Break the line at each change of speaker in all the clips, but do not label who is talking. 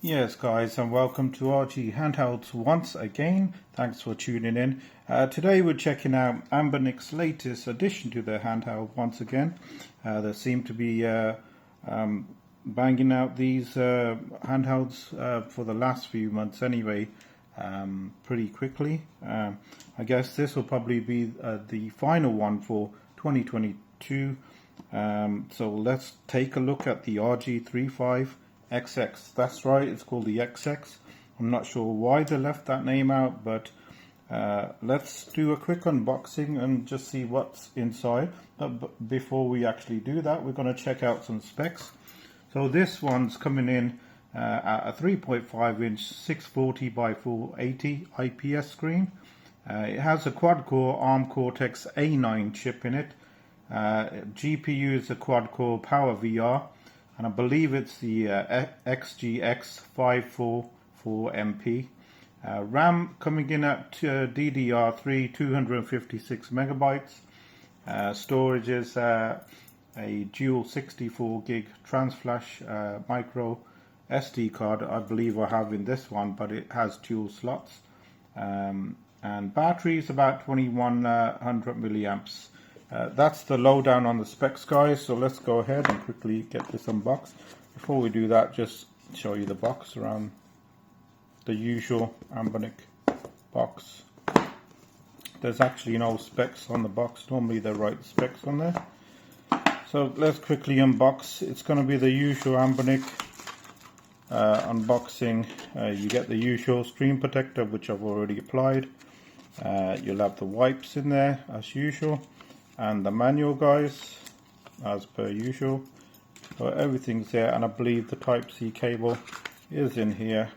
Yes guys, and welcome to RGHandhelds once again. Thanks for tuning in. Today we're checking out Anbernic's latest addition to their handheld once again. They seem to be banging out these handhelds for the last few months anyway, pretty quickly. I guess this will probably be the final one for 2022. So let's take a look at the RG35xx. That's right, it's called the XX. I'm not sure why they left that name out, but let's do a quick unboxing and just see what's inside. But before we actually do that, we're going to check out some specs. So this one's coming in at a 3.5 inch 640 by 480 IPS screen. It has a quad-core ARM Cortex-A9 chip in it. GPU is a quad-core PowerVR, and I believe it's the XGX544MP. RAM coming in at DDR3 256 megabytes. Storage is a dual 64 gig trans-flash micro SD card. I believe I have in this one, but it has dual slots. And battery is about 2100 milliamps. That's the lowdown on the specs, guys, so let's go ahead and quickly get this unboxed. Before we do that, just show you the box around the usual Anbernic box. There's actually no specs on the box. Normally they write the specs on there. So let's quickly unbox. It's going to be the usual Anbernic unboxing. You get the usual screen protector, which I've already applied. You'll have the wipes in there as usual, and the manual, guys, as per usual. So everything's there, and I believe the Type-C cable is in here.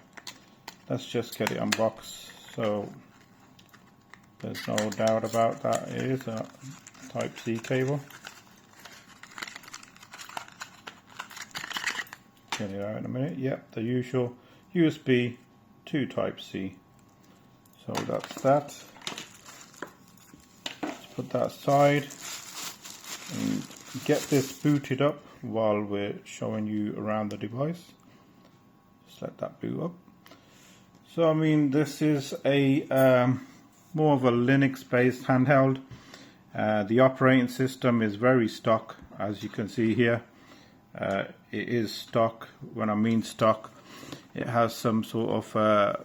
Let's just get it unboxed. So there's no doubt about that. It is a Type-C cable. Get it out in a minute. Yep, the usual USB to Type-C. So that's that. Let's put that aside and get this booted up while we're showing you around the device. Just let that boot up. So I mean, this is a more of a Linux-based handheld. The operating system is very stock, as you can see here. It is stock. When I mean stock, it has some sort of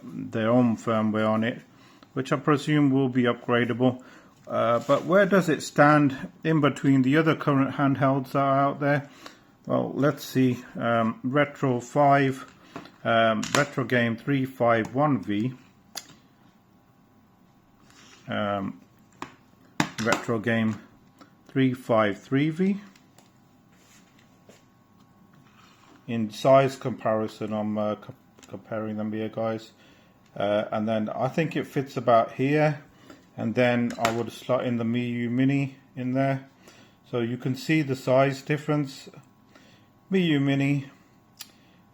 their own firmware on it, which I presume will be upgradable. But where does it stand in between the other current handhelds that are out there? Well, let's see. Retro Game 351V, Retro Game 353V. In size comparison, I'm comparing them here, guys. And then I think it fits about here, and then I would slot in the Miyoo Mini in there, so you can see the size difference. Miyoo Mini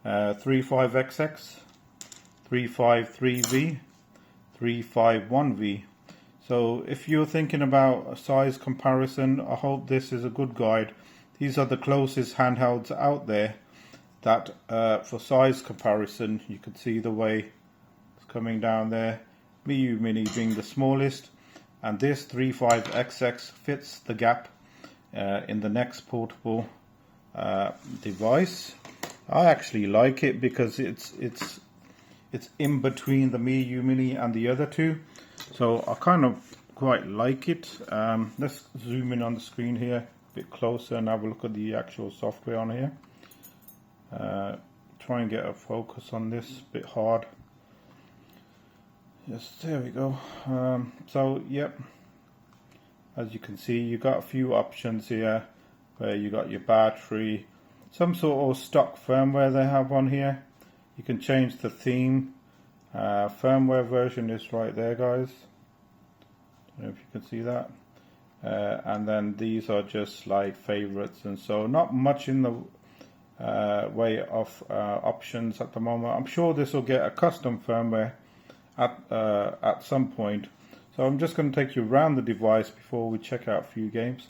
35xx, 353V, 351V. So if you're thinking about a size comparison, I hope this is a good guide. These are the closest handhelds out there that for size comparison. You can see the way it's coming down there. Miyoo Mini being the smallest, and this 35xx fits the gap in the next portable device. I actually like it because it's in between the Miyoo Mini and the other two, so I kind of quite like it. Let's zoom in on the screen here a bit closer and have a look at the actual software on here. Try and get a focus on this, a bit hard. Yes, there we go. So yep, as you can see, you got a few options here where you got your battery, some sort of stock firmware they have on here. You can change the theme. Firmware version is right there, guys. Don't know if you can see that. And then these are just like favorites, and so not much in the way of options at the moment. I'm sure this will get a custom firmware at some point. So I'm just going to take you around the device before we check out a few games.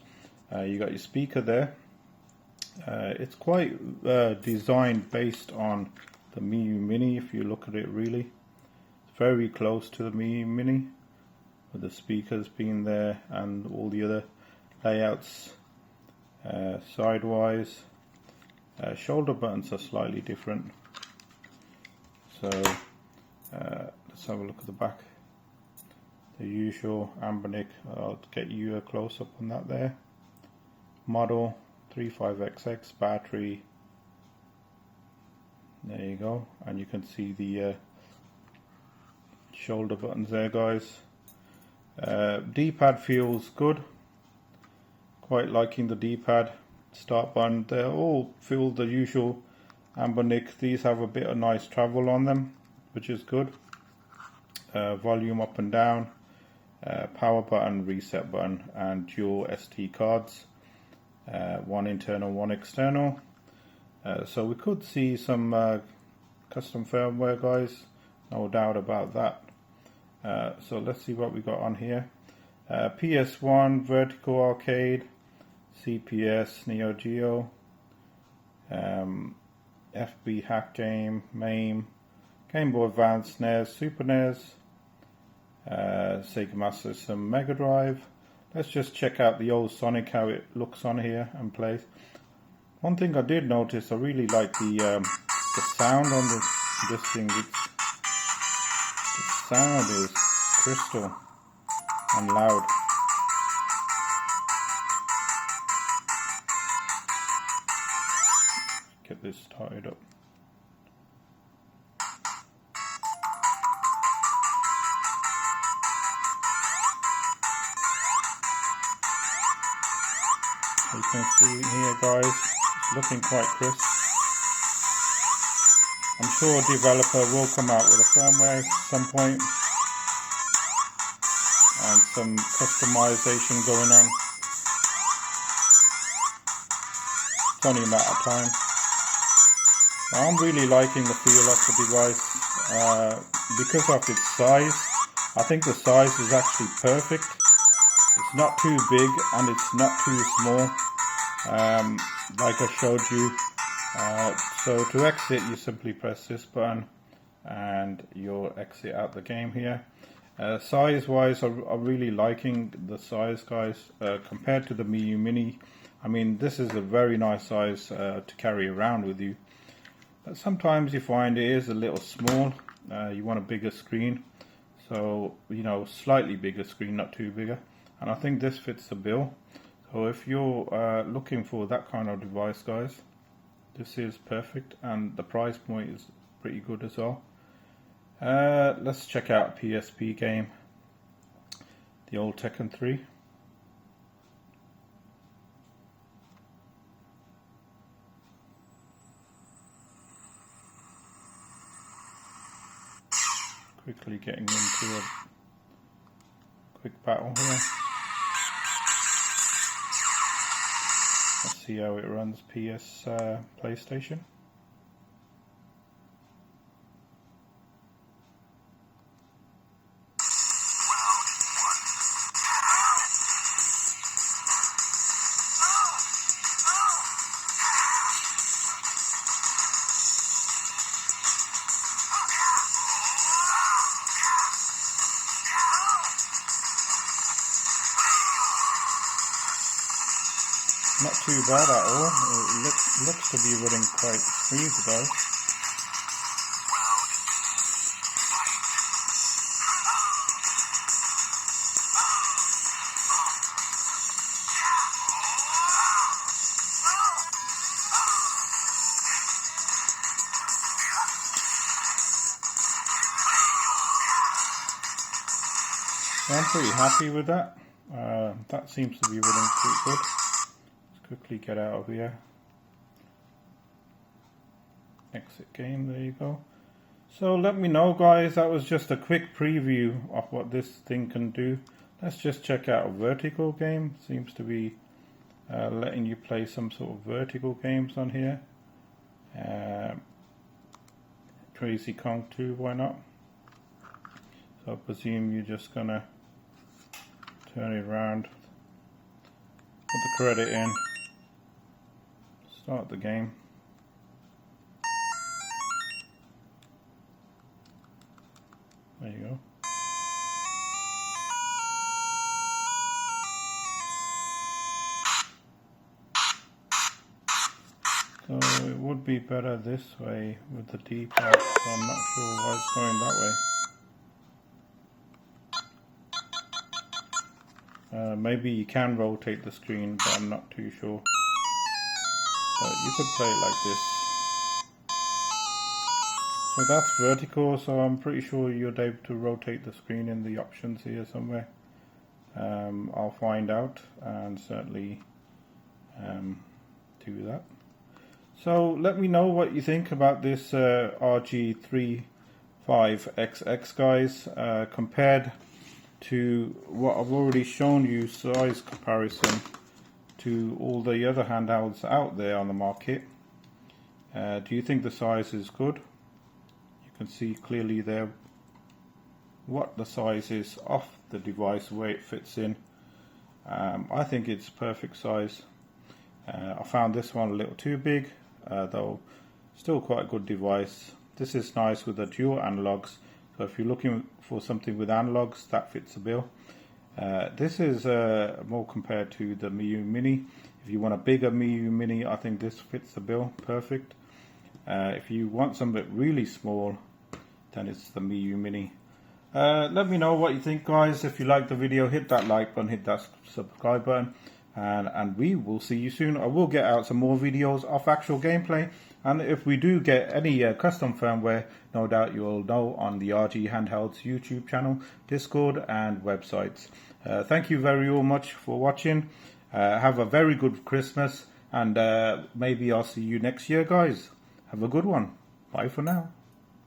You got your speaker there. It's quite designed based on the Miyoo Mini if you look at it really. It's very close to the Miyoo Mini, with the speakers being there and all the other layouts sidewise. Shoulder buttons are slightly different. So let's have a look at the back. The usual Anbernic, I'll get you a close up on that there. Model 35xx, battery, there you go, and you can see the shoulder buttons there, guys. D-pad feels good, quite liking the D-pad. Start button, they all feel the usual Anbernic. These have a bit of nice travel on them, which is good. Volume up and down, power button, reset button, and dual SD cards, one internal, one external. So we could see some custom firmware, guys, no doubt about that. So let's see what we got on here. PS1, vertical arcade, CPS, Neo Geo, FB hack game, MAME, Game Boy Advance, NES, Super NES, Sega Master System, Mega Drive. Let's just check out the old Sonic, how it looks on here and plays. One thing I did notice, I really like the sound on this thing. The sound is crystal and loud. Get this started up. You can see here, guys, it's looking quite crisp. I'm sure a developer will come out with a firmware at some point and some customization going on. It's only a matter of time. I'm really liking the feel of the device because of its size. I think the size is actually perfect. It's not too big and it's not too small, like I showed you. So to exit, you simply press this button and you'll exit out the game here. Size wise, I'm really liking the size, guys, compared to the Miyoo Mini. I mean, this is a very nice size to carry around with you. But sometimes you find it is a little small. You want a bigger screen, so you know, slightly bigger screen, not too bigger. And I think this fits the bill. So if you're looking for that kind of device, guys, this is perfect, and the price point is pretty good as well. Let's check out a PSP game, the old Tekken 3. Quickly getting into a quick battle here. Let's see how it runs PlayStation. Not too bad at all. It looks to be running quite smooth, guys. So I'm pretty happy with that. That seems to be running pretty good. Quickly get out of here. Exit game, there you go. So let me know, guys, that was just a quick preview of what this thing can do. Let's just check out a vertical game. Seems to be letting you play some sort of vertical games on here. Crazy Kong 2, why not? So I presume you're just gonna turn it around, put the credit in, start the game. There you go. So it would be better this way with the D-pad, so I'm not sure why it's going that way. Maybe you can rotate the screen, but I'm not too sure. But you could play it like this. So that's vertical, so I'm pretty sure you're able to rotate the screen in the options here somewhere. I'll find out and certainly do that. So let me know what you think about this RG35xx, guys, compared to what I've already shown you, size comparison to all the other handhelds out there on the market. Do you think the size is good? You can see clearly there what the size is of the device, where it fits in. I think it's perfect size. I found this one a little too big, though still quite a good device. This is nice with the dual analogs, so if you're looking for something with analogs, that fits the bill. This is more compared to the Miyoo Mini. If you want a bigger Miyoo Mini, I think this fits the bill perfect. If you want something really small, then it's the Miyoo Mini. Let me know what you think, guys. If you like the video, hit that like button, hit that subscribe button, and we will see you soon. I will get out some more videos of actual gameplay, and if we do get any custom firmware, no doubt you'll know on the RGHandhelds YouTube channel, Discord and websites. Thank you very much for watching. Have a very good Christmas, and maybe I'll see you next year, guys. Have a good one. Bye for now.